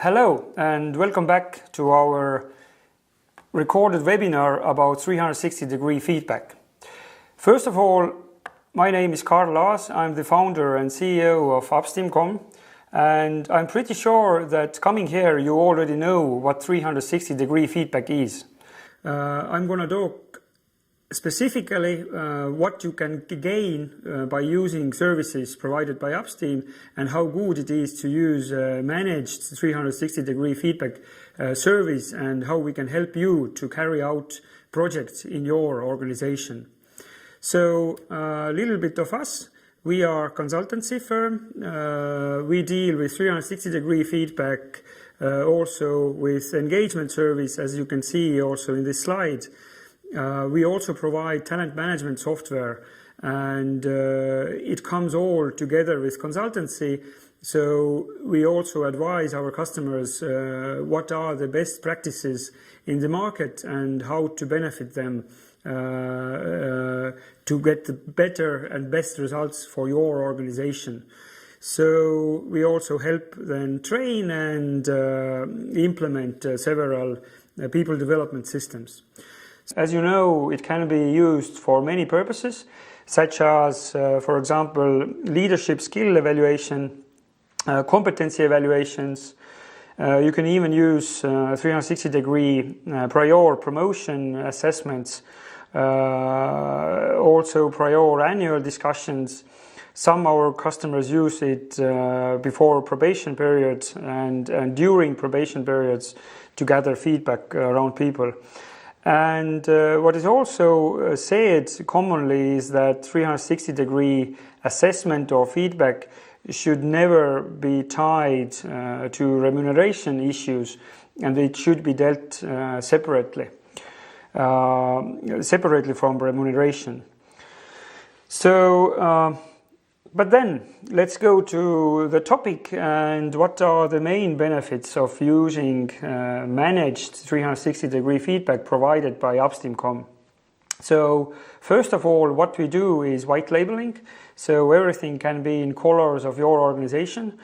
Hello and welcome back to our recorded webinar about 360-degree feedback. First of all, my name is Karl Laas. I'm the founder and CEO of Upsteem.com, and I'm pretty sure that coming here you already know what 360-degree feedback is. I'm going to talk specifically what you can gain by using services provided by Upsteem and how good it is to use managed 360-degree feedback service and how we can help you to carry out projects in your organization. So a little bit of us. We are a consultancy firm. We deal with 360-degree feedback, also with engagement service, as you can see also in this slide. We also provide talent management software, and it comes all together with consultancy. So we also advise our customers what are the best practices in the market and how to benefit them to get the better and best results for your organization. So we also help then train and implement several people development systems. As you know, it can be used for many purposes, such as, for example, leadership skill evaluation, competency evaluations. You can even use 360-degree prior promotion assessments, also prior annual discussions. Some of our customers use it before probation periods and during probation periods to gather feedback around people. And what is also said commonly is that 360-degree assessment or feedback should never be tied to remuneration issues, and it should be dealt separately from remuneration. So, but then let's go to the topic and what are the main benefits of using managed 360-degree feedback provided by Upsteem.com. So first of all, what we do is white labeling. So everything can be in colors of your organization.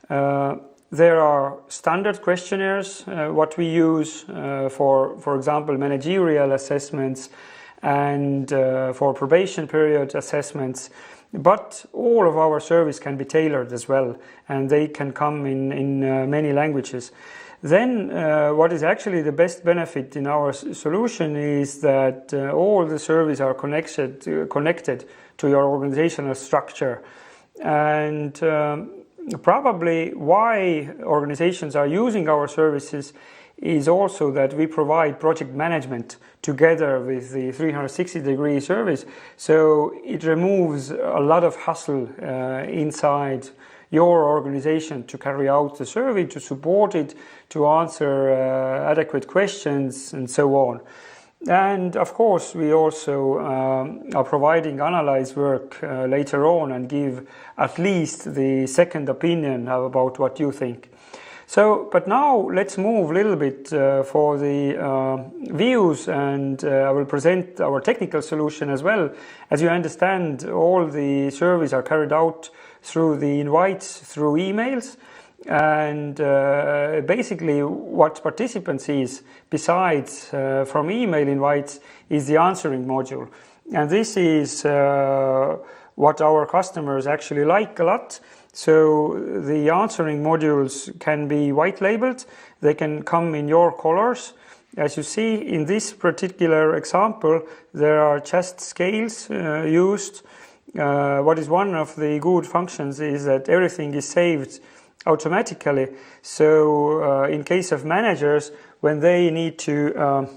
There are standard questionnaires, what we use for example, managerial assessments and for probation period assessments. But all of our service can be tailored as well, and they can come in many languages. Then what is actually the best benefit in our solution is that all the services are connected to your organizational structure. And probably why organizations are using our services is also that we provide project management together with the 360-degree service. So it removes a lot of hassle inside your organization to carry out the survey, to support it, to answer adequate questions, and so on. And of course, we also are providing analyze work later on and give at least the second opinion about what you think. So, but now let's move a little bit for the views, and I will present our technical solution as well. As you understand, all the surveys are carried out through the invites through emails, and basically what participants sees besides from email invites is the answering module. And this is what our customers actually like a lot. So the answering modules can be white labeled. They can come in your colors. As you see in this particular example, there are just scales used. What is one of the good functions is that everything is saved automatically. So in case of managers, when they need to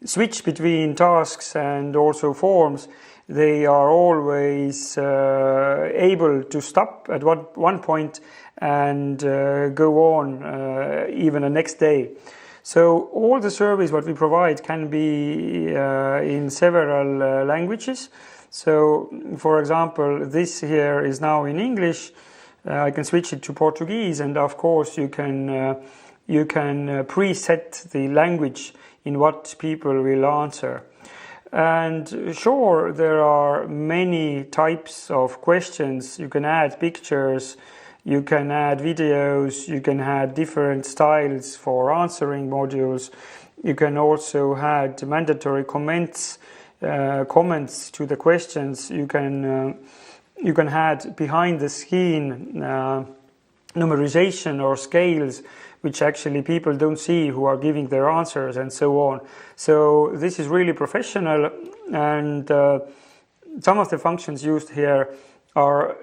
switch between tasks and also forms, they are always able to stop at one point and go on even the next day. So all the service what we provide can be in several languages. So for example, this here is now in English. I can switch it to Portuguese, and of course you can preset the language in what people will answer. And sure, there are many types of questions. You can add pictures, You can add videos, you can add different styles for answering modules. You can also add mandatory comments to the questions. You can add behind the scene numerization or scales, which actually people don't see who are giving their answers, and so on. So this is really professional, and some of the functions used here are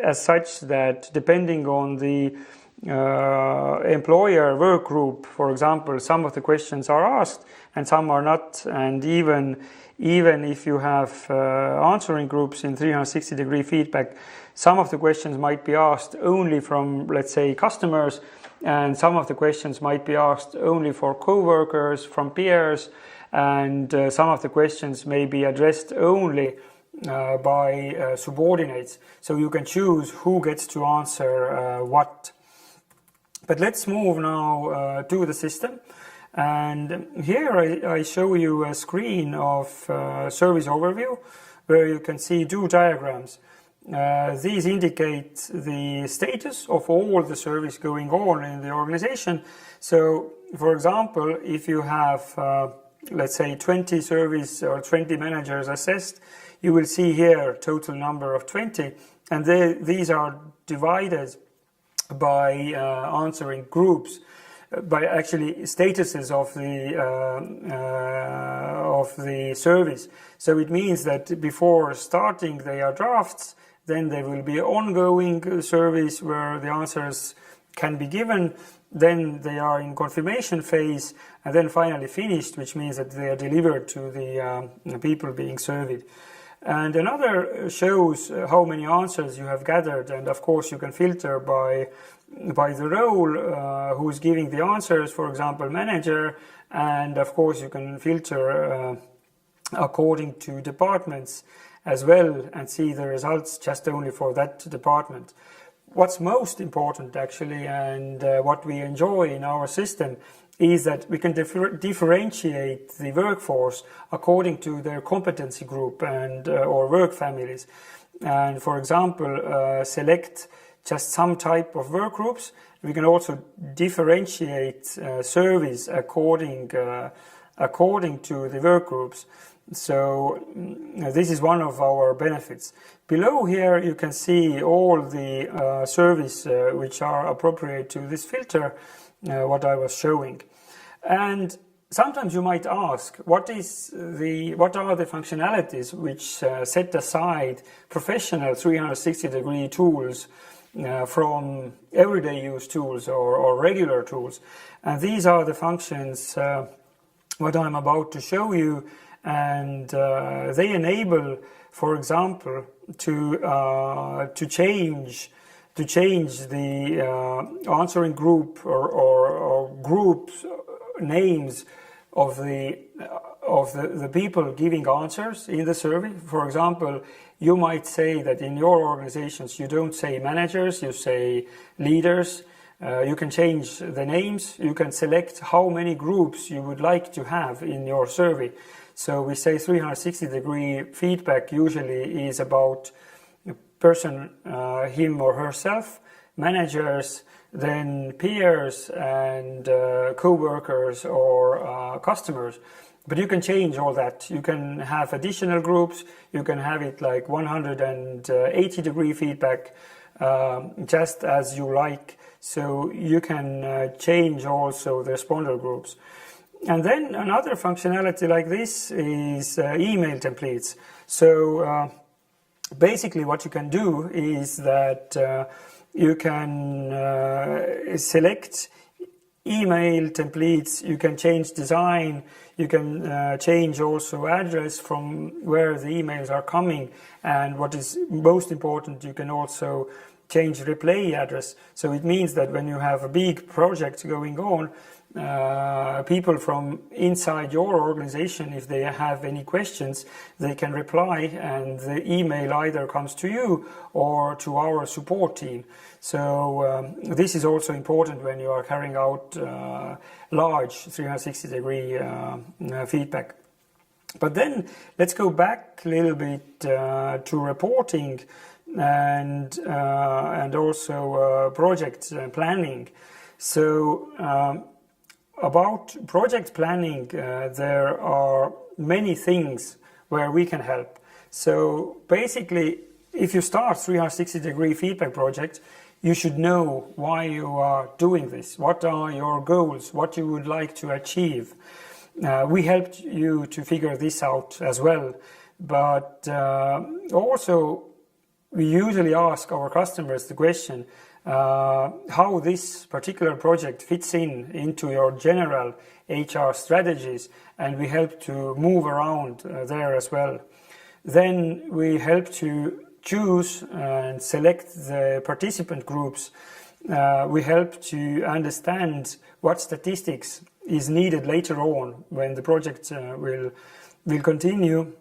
as such that depending on the employer work group, for example, some of the questions are asked and some are not, and even if you have answering groups in 360-degree feedback, some of the questions might be asked only from, let's say, customers, and some of the questions might be asked only for co-workers, from peers, and some of the questions may be addressed only by subordinates. So you can choose who gets to answer what. But let's move now to the system. And here I show you a screen of service overview where you can see two diagrams. These indicate the status of all the service going on in the organization. So, for example, if you have, let's say, 20 service or 20 managers assessed, you will see here total number of 20, and these are divided by answering groups, by actually statuses of the service. So it means that before starting they are drafts, then there will be ongoing service where the answers can be given, then they are in confirmation phase, and then finally finished, which means that they are delivered to the people being surveyed. And another shows how many answers you have gathered, and of course you can filter by the role who is giving the answers, for example manager, and of course you can filter according to departments as well and see the results just only for that department. What's most important actually, and what we enjoy in our system, is that we can differentiate the workforce according to their competency group and or work families. And for example, select just some type of work groups. We can also differentiate service according to the work groups. So this is one of our benefits. Below here you can see all the service which are appropriate to this filter, what I was showing. And sometimes you might ask, what are the functionalities which set aside professional 360-degree tools from everyday use tools or regular tools? And these are the functions what I'm about to show you, and they enable, for example, to change the answering group or groups names of the people giving answers in the survey. For example, you might say that in your organizations you don't say managers, you say leaders. You can change the names. You can select how many groups you would like to have in your survey. So we say 360-degree feedback usually is about a person, him or herself, managers, then peers and co-workers or customers. But you can change all that. You can have additional groups. You can have it like 180-degree feedback, just as you like. So you can change also the responder groups. And then another functionality like this is email templates. So basically what you can do is that you can select email templates, you can change design, you can change also address from where the emails are coming, and what is most important, you can also change replay address. So it means that when you have a big project going on, people from inside your organization, if they have any questions, they can reply, and the email either comes to you or to our support team. So this is also important when you are carrying out large 360-degree feedback. But then let's go back a little bit to reporting. and also project planning. So about project planning, there are many things where we can help. So basically, if you start 360-degree feedback project, you should know why you are doing this. What are your goals? What you would like to achieve? We helped you to figure this out as well. But also, we usually ask our customers the question, how this particular project fits into your general HR strategies, and we help to move around there as well. Then we help to choose and select the participant groups. We help to understand what statistics is needed later on when the project will continue.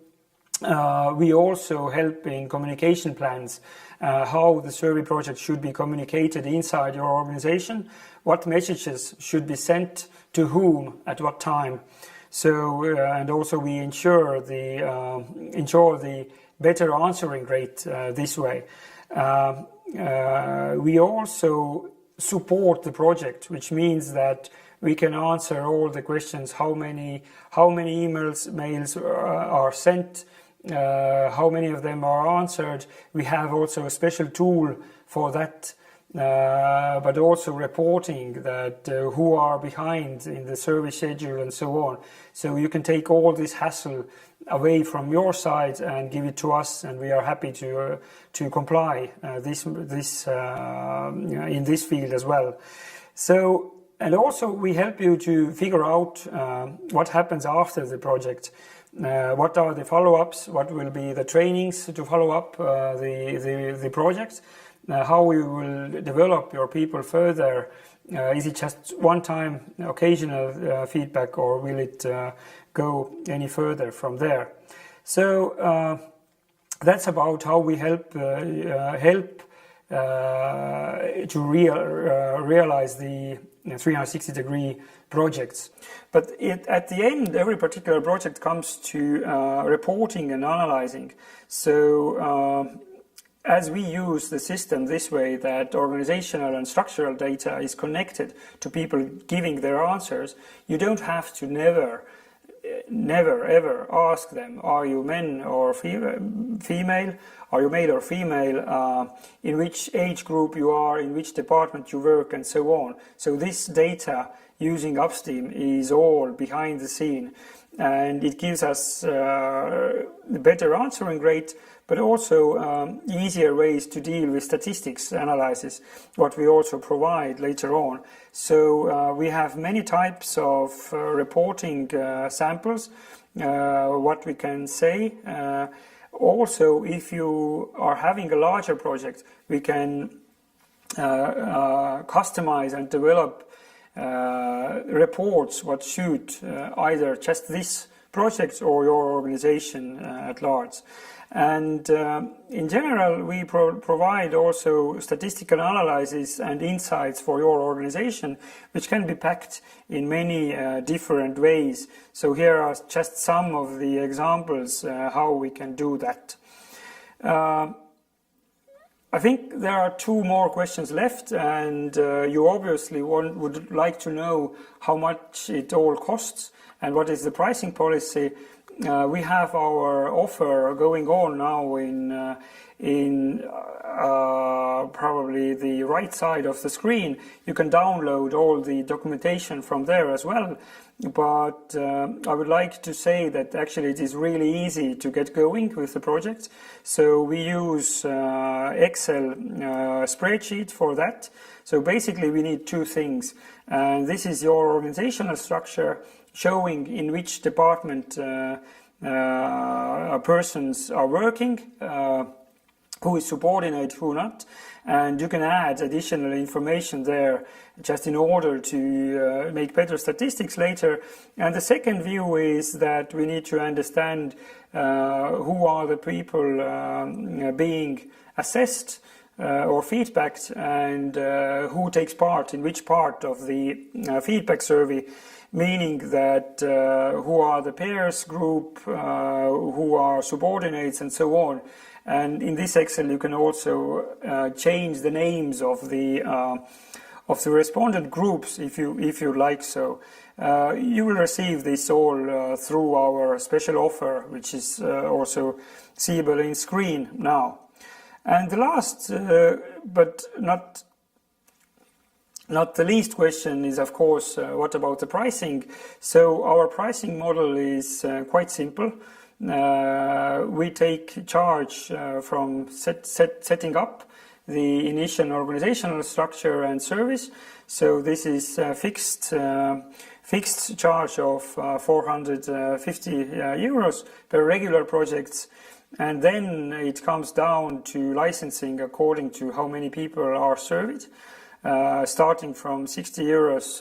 We also help in communication plans, how the survey project should be communicated inside your organization, what messages should be sent to whom at what time. So and also we ensure the better answering rate this way. We also support the project, which means that we can answer all the questions: how many mails are sent, how many of them are answered. We have also a special tool for that, but also reporting that who are behind in the service schedule and so on. So you can take all this hassle away from your side and give it to us, and we are happy to comply in this field as well. So, and also we help you to figure out what happens after the project. What are the follow-ups? What will be the trainings to follow up the project? How you will develop your people further? Is it just one-time occasional feedback, or will it go any further from there? So that's about how we help to realize the 360-degree projects. But at the end, every particular project comes to reporting and analyzing. So as we use the system this way, that organizational and structural data is connected to people giving their answers, you don't have to never ever ask them, are you men or female? Are you male or female? In which age group you are, in which department you work, and so on. So this data using Upsteem is all behind the scene, and it gives us a better answering rate, but also easier ways to deal with statistics analysis, what we also provide later on. So we have many types of reporting samples, what we can say. Also, if you are having a larger project, we can customize and develop reports what suit either just this project or your organization at large. And in general, we provide also statistical analysis and insights for your organization, which can be packed in many different ways. So here are just some of the examples how we can do that. I think there are two more questions left, and you obviously would like to know how much it all costs and what is the pricing policy. We have our offer going on now in probably the right side of the screen. You can download all the documentation from there as well. But I would like to say that actually it is really easy to get going with the project. So we use Excel spreadsheet for that. So basically we need two things. And this is your organizational structure, showing in which department persons are working, who is subordinate, who not, and you can add additional information there just in order to make better statistics later. And the second view is that we need to understand who are the people being assessed or feedbacked, and who takes part in which part of the feedback survey, meaning that who are the peers group, who are subordinates, and so on. And in this Excel, you can also change the names of the respondent groups if you like so. You will receive this all through our special offer, which is also seeable in screen now. And the last, but not the least question is, of course, what about the pricing? So our pricing model is quite simple. We take charge from setting up the initial organizational structure and service. So this is fixed charge of 450 euros per regular projects. And then it comes down to licensing according to how many people are served, starting from 60 euros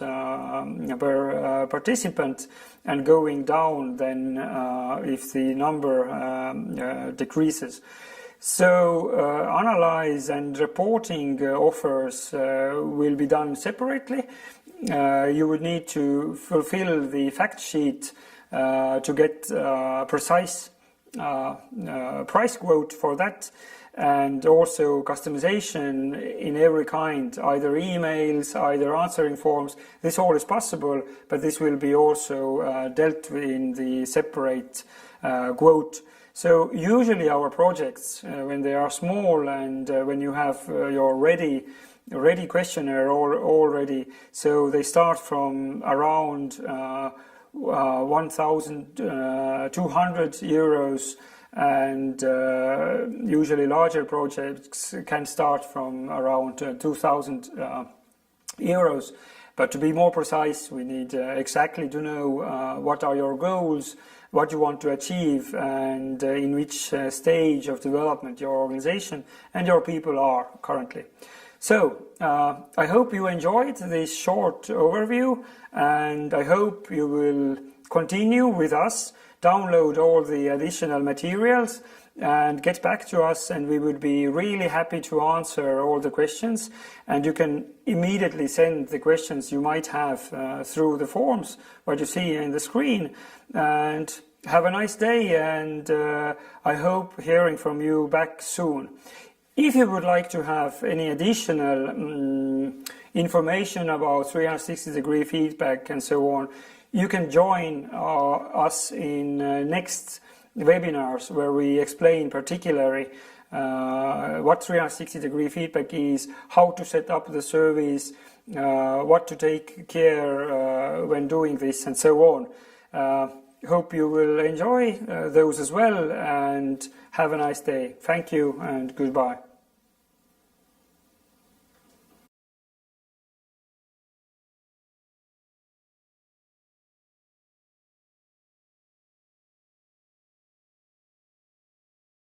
per participant and going down then if the number decreases. So analyze and reporting offers will be done separately. You would need to fulfill the fact sheet to get precise price quote for that, and also customization in every kind, either emails, either answering forms. This all is possible, but this will be also dealt with in the separate quote. So usually our projects, when they are small and when you have your ready questionnaire already, so they start from around 1,200 euros, and usually larger projects can start from around 2,000 euros. But to be more precise, we need exactly to know what are your goals, what you want to achieve, and in which stage of development your organization and your people are currently. So I hope you enjoyed this short overview, and I hope you will continue with us, download all the additional materials and get back to us, and we would be really happy to answer all the questions. And you can immediately send the questions you might have through the forms, what you see in the screen. And have a nice day, and I hope hearing from you back soon. If you would like to have any additional information about 360-degree feedback and so on, you can join us in next webinars where we explain particularly what 360-degree feedback is, how to set up the service, what to take care when doing this, and so on. Hope you will enjoy those as well, and have a nice day. Thank you and goodbye.